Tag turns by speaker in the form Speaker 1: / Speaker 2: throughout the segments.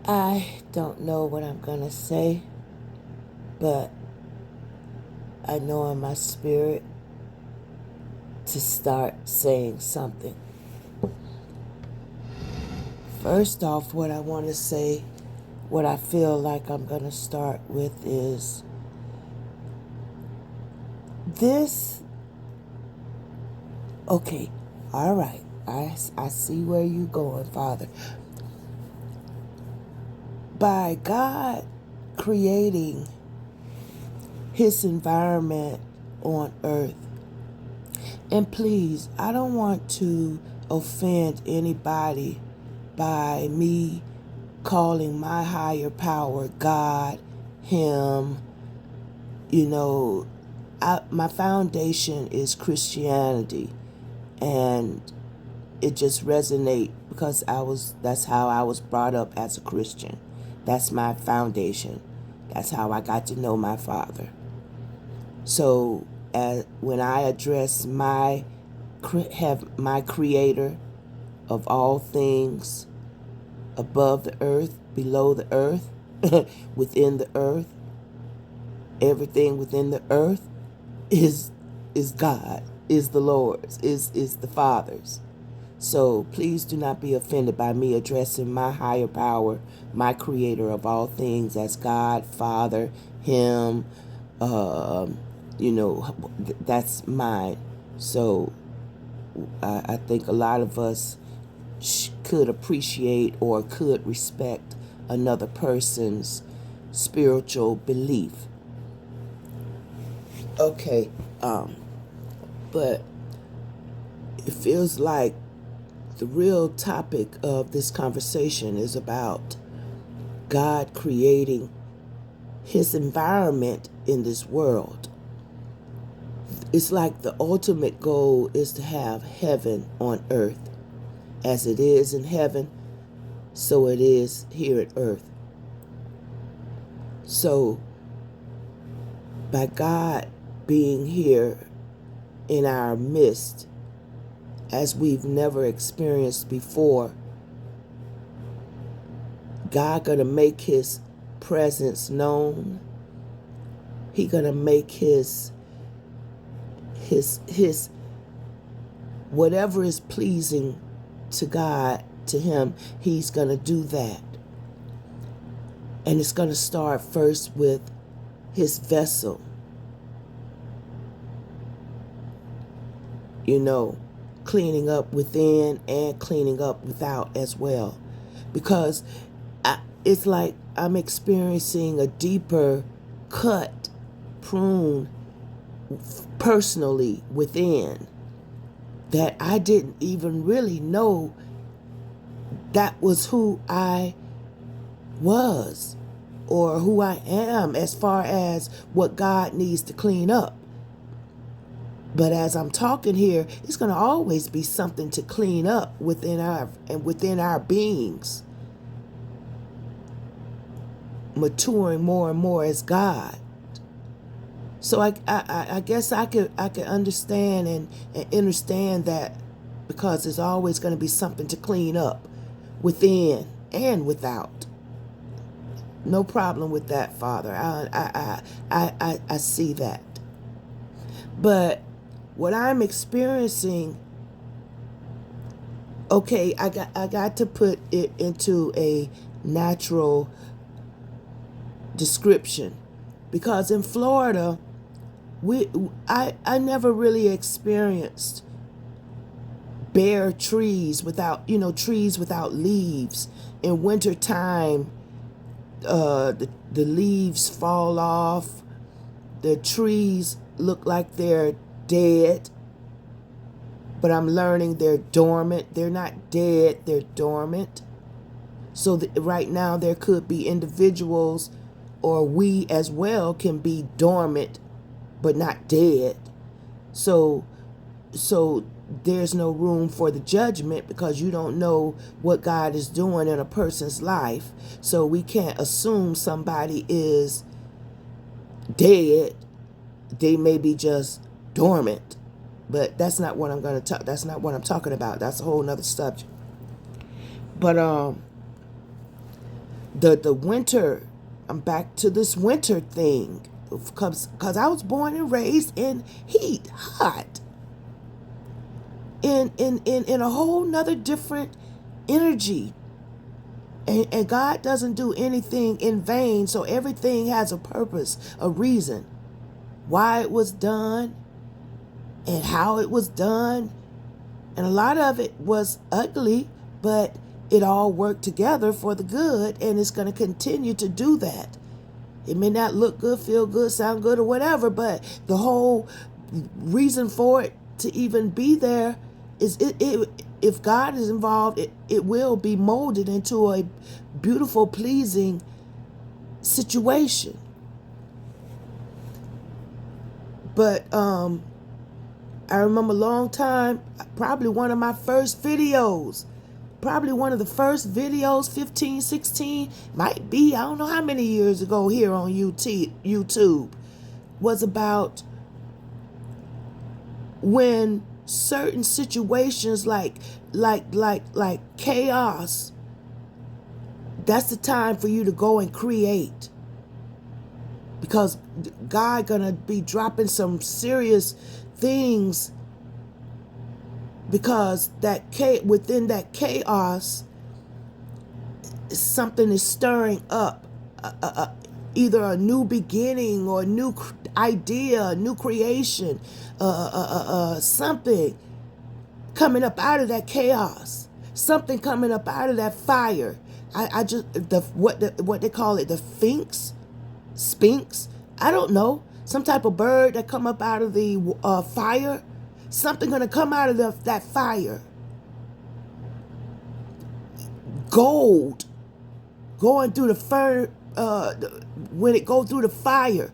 Speaker 1: I don't know what I'm going to say, but I know in my spirit to start saying something. First off, what I want to say, what I feel like I'm going to start with is this. Okay, all right. I see where you're going, Father. By God creating his environment on earth, and please, I don't want to offend anybody by me calling my higher power God, him. My foundation is Christianity, and it just resonates because that's how I was brought up as a Christian. That's my foundation. That's how I got to know my Father. So when I address my Creator of all things, above the earth, below the earth, within the earth, everything within the earth is God, is the Lord's, is the Father's. So please do not be offended by me addressing my higher power, my Creator of all things, as God, Father, him. That's mine. So I think a lot of us could appreciate or could respect another person's spiritual belief. Okay, but it feels like the real topic of this conversation is about God creating his environment in this world. It's like the ultimate goal is to have heaven on earth. As it is in heaven, so it is here at earth. So, by God being here in our midst, as we've never experienced before, God gonna make his presence known. He gonna make his whatever is pleasing to God, to him, he's gonna do that. And it's gonna start first with his vessel. Cleaning up within and cleaning up without as well. Because it's like I'm experiencing a deeper cut, prune, personally within, that I didn't even really know that was who I was or who I am as far as what God needs to clean up. But as I'm talking here, it's going to always be something to clean up within our beings, maturing more and more as God. So I guess I could understand and understand that, because there's always going to be something to clean up within and without. No problem with that, Father. I see that. But what I'm experiencing, okay, I got to put it into a natural description, because in Florida, I never really experienced bare trees without leaves. In wintertime, the leaves fall off. The trees look like they're dead, but I'm learning they're dormant. They're not dead, they're dormant. So right now there could be individuals, or we as well can be dormant but not dead. So there's no room for the judgment, because you don't know what God is doing in a person's life. So we can't assume somebody is dead. They may be just dormant. But that's not what I'm going to talk. That's not what I'm talking about. That's a whole nother subject. But The winter, I'm back to this winter thing, because I was born and raised in heat, hot, in a whole nother different energy. And God doesn't do anything in vain, so everything has a purpose, a reason why it was done and how it was done. And a lot of it was ugly, but it all worked together for the good, and it's going to continue to do that. It may not look good, feel good, sound good, or whatever, but the whole reason for it to even be there is if God is involved, it will be molded into a beautiful, pleasing situation. But I remember a long time, probably one of my first videos, probably one of the first videos, 15, 16, might be, I don't know how many years ago here on YouTube, was about when certain situations like chaos, that's the time for you to go and create. Because God gonna be dropping some serious things, because within that chaos, something is stirring up, either a new beginning or a new idea, a new creation, something coming up out of that chaos, something coming up out of that fire. I just what they call it, the Sphinx. I don't know, some type of bird that come up out of the fire. Something gonna come out of that fire. Gold going through the fire, when it go through the fire.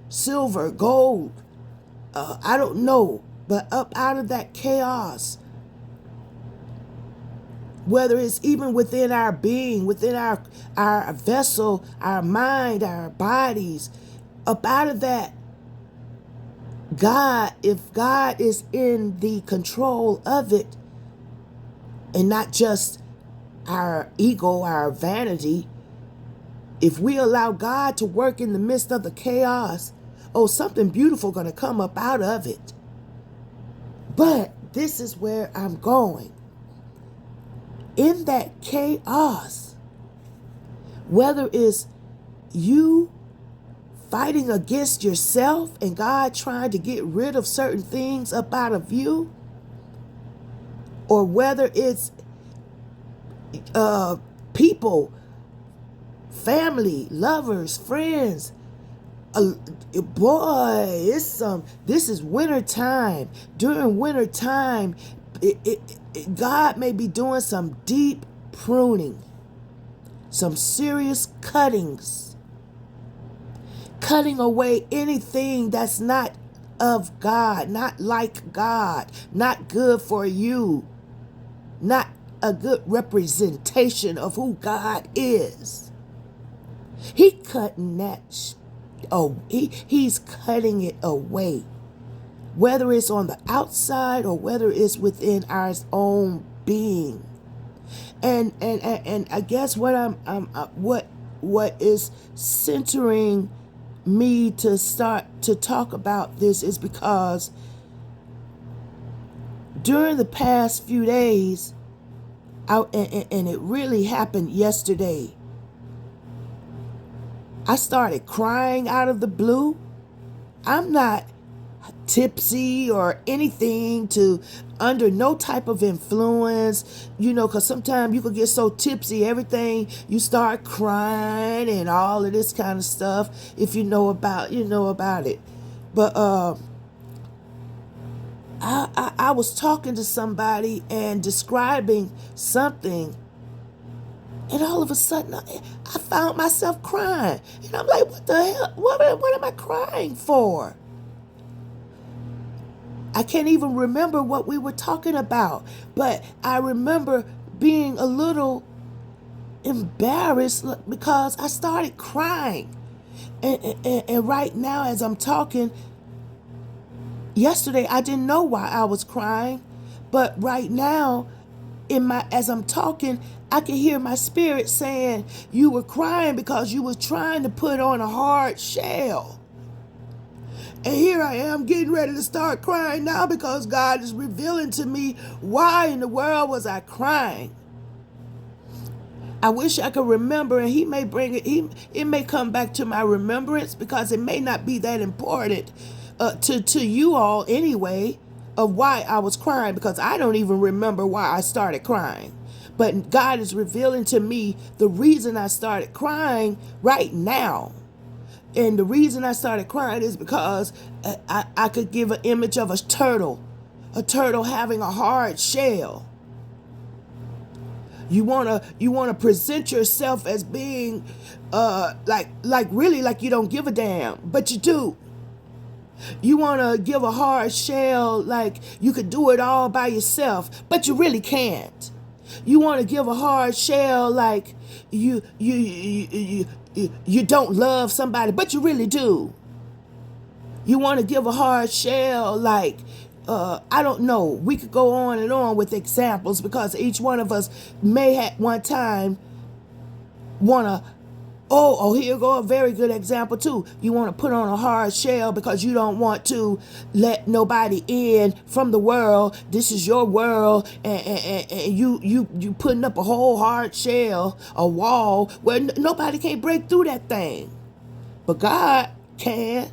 Speaker 1: Silver, gold. I don't know, but up out of that chaos. Whether it's even within our being, within our vessel, our mind, our bodies, up out of that, God, if God is in the control of it, and not just our ego, our vanity, if we allow God to work in the midst of the chaos, something beautiful gonna come up out of it. But this is where I'm going. In that chaos, whether it's you fighting against yourself and God trying to get rid of certain things up out of you, or whether it's people, family, lovers, friends, boy, this is winter time. During winter time, God may be doing some deep pruning, some serious cuttings, cutting away anything that's not of God, not like God, not good for you, not a good representation of who God is. He cutting that. He's cutting it away, whether it's on the outside or whether it's within our own being. And I guess what is centering me to start to talk about this is because during the past few days, and it really happened yesterday, I started crying out of the blue. I'm not tipsy or anything, under no type of influence, because sometimes you could get so tipsy, everything, you start crying and all of this kind of stuff. If you know about it. But I was talking to somebody and describing something, and all of a sudden I found myself crying, and I'm like, what the hell? What am I crying for? I can't even remember what we were talking about, but I remember being a little embarrassed because I started crying. And right now, as I'm talking, yesterday I didn't know why I was crying, but right now, as I'm talking, I could hear my spirit saying, you were crying because you were trying to put on a hard shell. And here I am getting ready to start crying now because God is revealing to me, why in the world was I crying? I wish I could remember, and he may bring it, it may come back to my remembrance, because it may not be that important to you all anyway, of why I was crying, because I don't even remember why I started crying. But God is revealing to me the reason I started crying right now. And the reason I started crying is because I could give an image of a turtle having a hard shell. You wanna present yourself as being like really like you don't give a damn, but you do. You wanna give a hard shell like you could do it all by yourself, but you really can't. You wanna give a hard shell like you don't love somebody, but you really do. You want to give a hard shell like, I don't know. We could go on and on with examples, because each one of us may at one time want to, here go a very good example too. You want to put on a hard shell because you don't want to let nobody in from the world. This is your world, and you putting up a whole hard shell, a wall where nobody can break through that thing, but God can.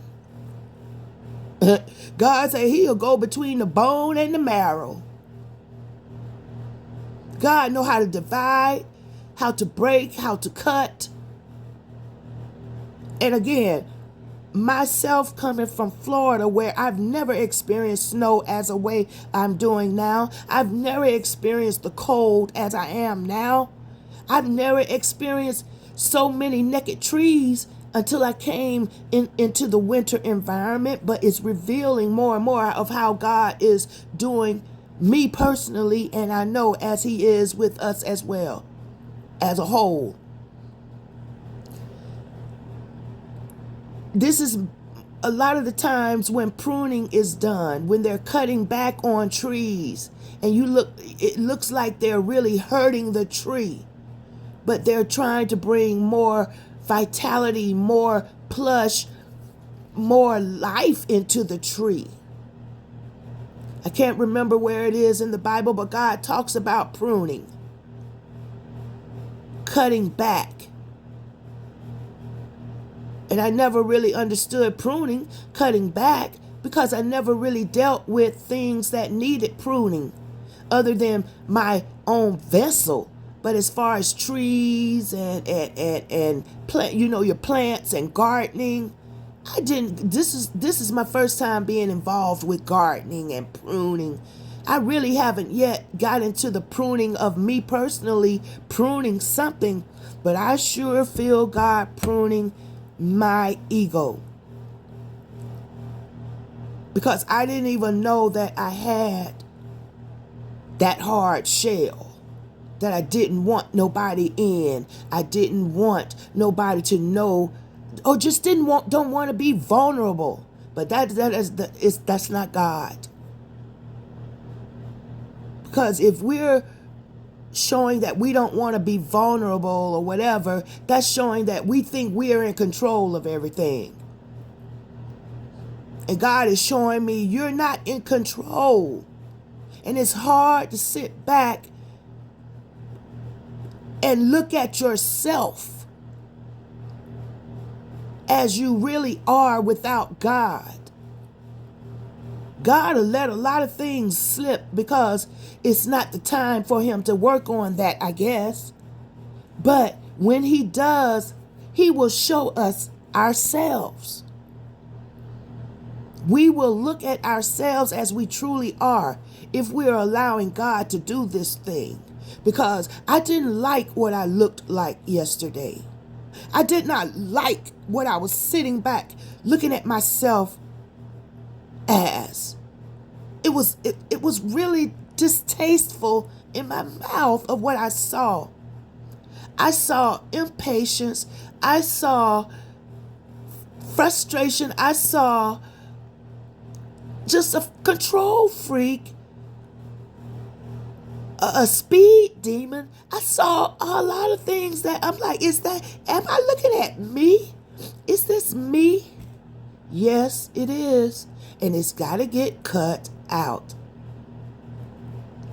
Speaker 1: God said he'll go between the bone and the marrow. God know how to divide, how to break, how to cut. And again, myself coming from Florida, where I've never experienced snow as a way I'm doing now. I've never experienced the cold as I am now. I've never experienced so many naked trees until I came into the winter environment. But it's revealing more and more of how God is doing me personally, and I know as he is with us as well, as a whole. This is a lot of the times when pruning is done, when they're cutting back on trees, and it looks like they're really hurting the tree, but they're trying to bring more vitality, more plush, more life into the tree. I can't remember where it is in the Bible, but God talks about pruning, cutting back. And I never really understood pruning, cutting back, because I never really dealt with things that needed pruning other than my own vessel. But as far as trees and plant, your plants and gardening, I didn't. This is my first time being involved with gardening and pruning. I really haven't yet got into the pruning of me personally, pruning something, but I sure feel God pruning my ego, because I didn't even know that I had that hard shell, that I didn't want nobody in. I didn't want nobody to know, or just don't want to be vulnerable. But that's not God. Because if we're showing that we don't want to be vulnerable or whatever, that's showing that we think we are in control of everything. And God is showing me you're not in control. And it's hard to sit back and look at yourself as you really are without God. God will let a lot of things slip because it's not the time for him to work on that, I guess. But when he does, he will show us ourselves. We will look at ourselves as we truly are if we are allowing God to do this thing. Because I didn't like what I looked like yesterday. I did not like what I was sitting back looking at myself as. It was really distasteful in my mouth of what I saw. I saw impatience. I saw frustration. I saw just a control freak a speed demon. I saw a lot of things that I'm like, am I looking at me? Is this me? Yes, it is. And it's got to get cut out.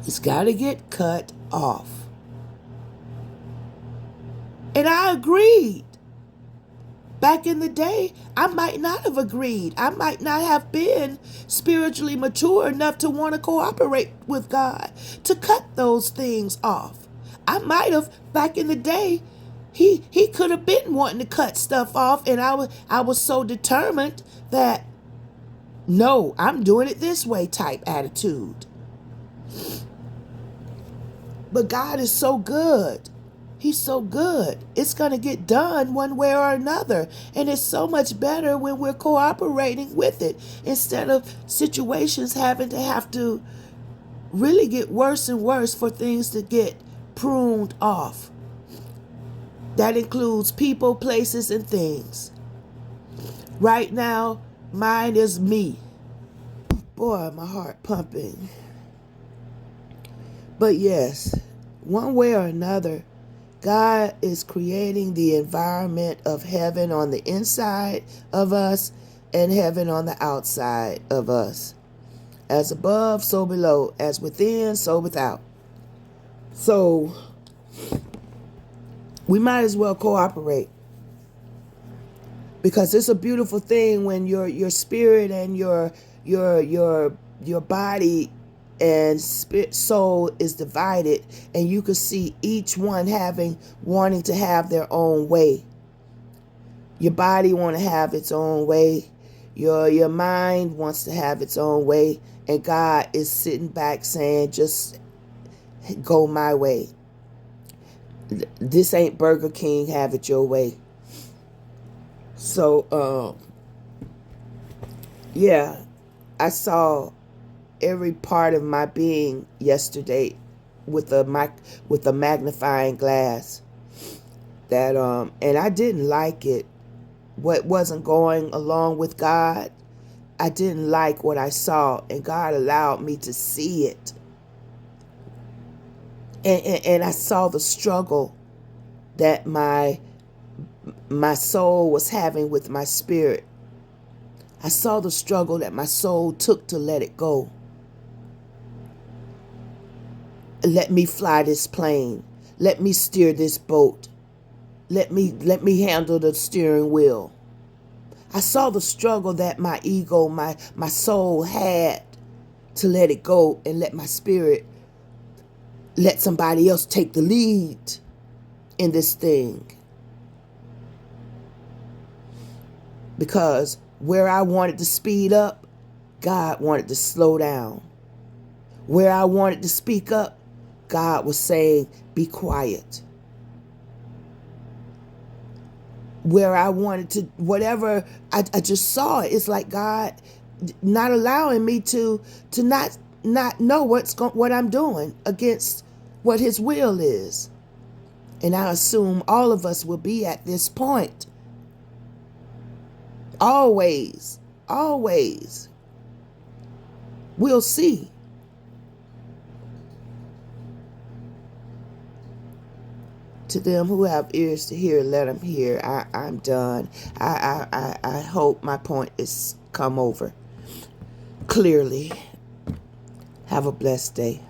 Speaker 1: It's got to get cut off. And I agreed. Back in the day, I might not have agreed. I might not have been spiritually mature enough to want to cooperate with God to cut those things off. I might have, back in the day, he could have been wanting to cut stuff off, and I was so determined that no, I'm doing it this way type attitude. But God is so good. He's so good. It's going to get done one way or another. And it's so much better when we're cooperating with it instead of situations having to really get worse and worse for things to get pruned off. That includes people, places, and things. Right now, mine is me. Boy, my heart pumping. But yes, one way or another, God is creating the environment of heaven on the inside of us and heaven on the outside of us. As above, so below. As within, so without. So we might as well cooperate. Because it's a beautiful thing when your spirit and your body and spirit, soul is divided, and you can see each one wanting to have their own way. Your body want to have its own way. Your mind wants to have its own way, and God is sitting back saying, just go my way. This ain't Burger King, have it your way. So yeah, I saw every part of my being yesterday with a magnifying glass. That and I didn't like it. What wasn't going along with God, I didn't like what I saw, and God allowed me to see it. And I saw the struggle that my soul was having with my spirit. I saw the struggle that my soul took to let it go. Let me fly this plane. Let me steer this boat. Let me handle the steering wheel. I saw the struggle that my ego, my soul had to let it go and let my spirit, let somebody else take the lead in this thing. Because where I wanted to speed up, God wanted to slow down. Where I wanted to speak up, God was saying, be quiet. Where I wanted to, whatever, I just saw it. It's like God not allowing me to not know what I'm doing against what his will is. And I assume all of us will be at this point. Always. We'll see. To them who have ears to hear, let them hear. I'm done. I hope my point is come over clearly. Have a blessed day.